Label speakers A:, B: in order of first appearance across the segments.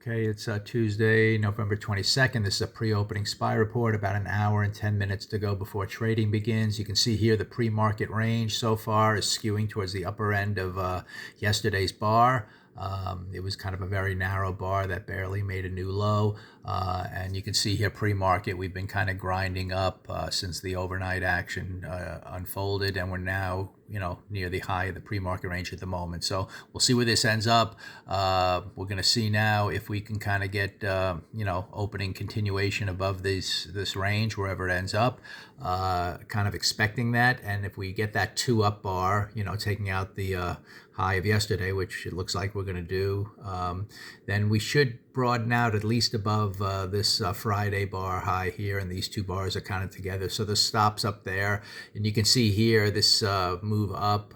A: Okay, it's Tuesday, November 22nd. This is a pre-opening SPY report, about an hour and 10 minutes to go before trading begins. You can see here the pre-market range so far is skewing towards the upper end of yesterday's bar. It was kind of a very narrow bar that barely made a new low. And you can see here pre-market, we've been kind of grinding up since the overnight action unfolded, and we're now, near the high of the pre-market range at the moment. So we'll see where this ends up. We're going to see now if we can kind of get, opening continuation above this range, wherever it ends up, kind of expecting that. And if we get that 2 up bar, taking out the high of yesterday, which it looks like we're going to do, then we should broaden out at least above this Friday bar high here, and these 2 bars are kind of together. So the stop's up there, and you can see here this move up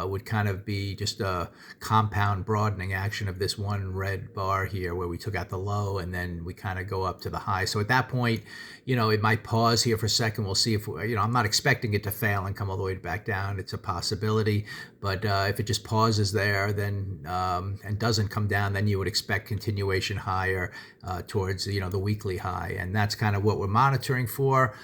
A: would kind of be just a compound broadening action of this one red bar here, where we took out the low and then we kind of go up to the high. So at that point, it might pause here for a second. We'll see if, I'm not expecting it to fail and come all the way back down. It's a possibility, but if it just pauses there, then and doesn't come down, then you would expect continuation higher towards the weekly high, and that's kind of what we're monitoring for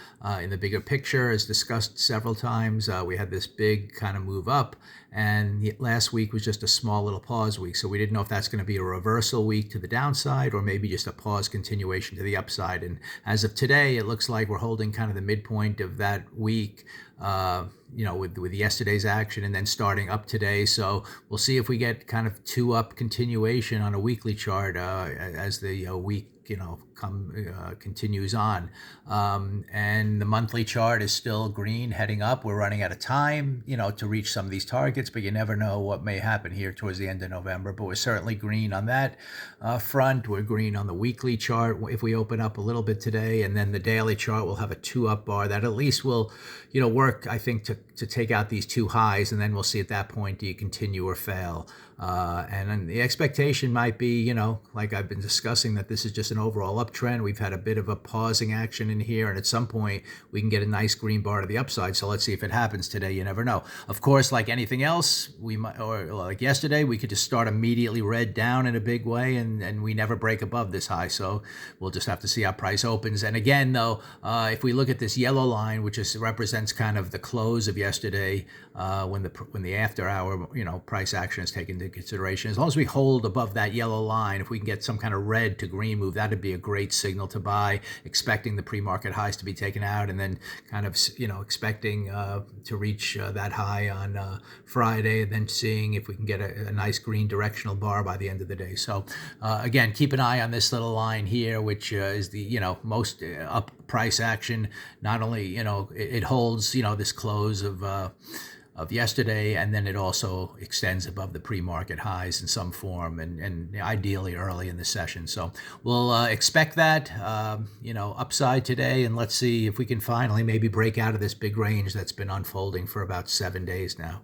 A: in the bigger picture. As discussed several times, we had this big kind of move up, and last week was just a small little pause week, so we didn't know if that's going to be a reversal week to the downside or maybe just a pause continuation to the upside. And as of today, it looks like we're holding kind of the midpoint of that week, with yesterday's action and then starting up today. So we'll see if we get kind of 2 up continuation on a weekly chart as the week continues on. And the monthly chart is still green, heading up. We're running out of time, to reach some of these targets, but you never know what may happen here towards the end of November. But we're certainly green on that front. We're green on the weekly chart if we open up a little bit today, and then the daily chart will have a 2 up bar that at least will, work, I think, to take out these 2 highs, and then we'll see at that point, do you continue or fail? And then the expectation might be, like I've been discussing, that this is just an overall uptrend. We've had a bit of a pausing action in here, and at some point we can get a nice green bar to the upside. So let's see if it happens today. You never know. Of course, like anything else, we might, or like yesterday, we could just start immediately red down in a big way, and we never break above this high. So we'll just have to see how price opens. And again, though, if we look at this yellow line, which represents kind of the close of yesterday, when the after hour price action is taken into consideration, as long as we hold above that yellow line, if we can get some kind of red to green move, that'd be a great signal to buy, expecting the pre-market highs to be taken out, and then kind of expecting to reach that high on Friday, and then seeing if we can get a nice green directional bar by the end of the day. So again, keep an eye on this little line here, which is the most up price action. Not only it holds this close of yesterday, and then it also extends above the pre-market highs in some form, and ideally early in the session. So we'll expect that upside today, and let's see if we can finally maybe break out of this big range that's been unfolding for about 7 days now.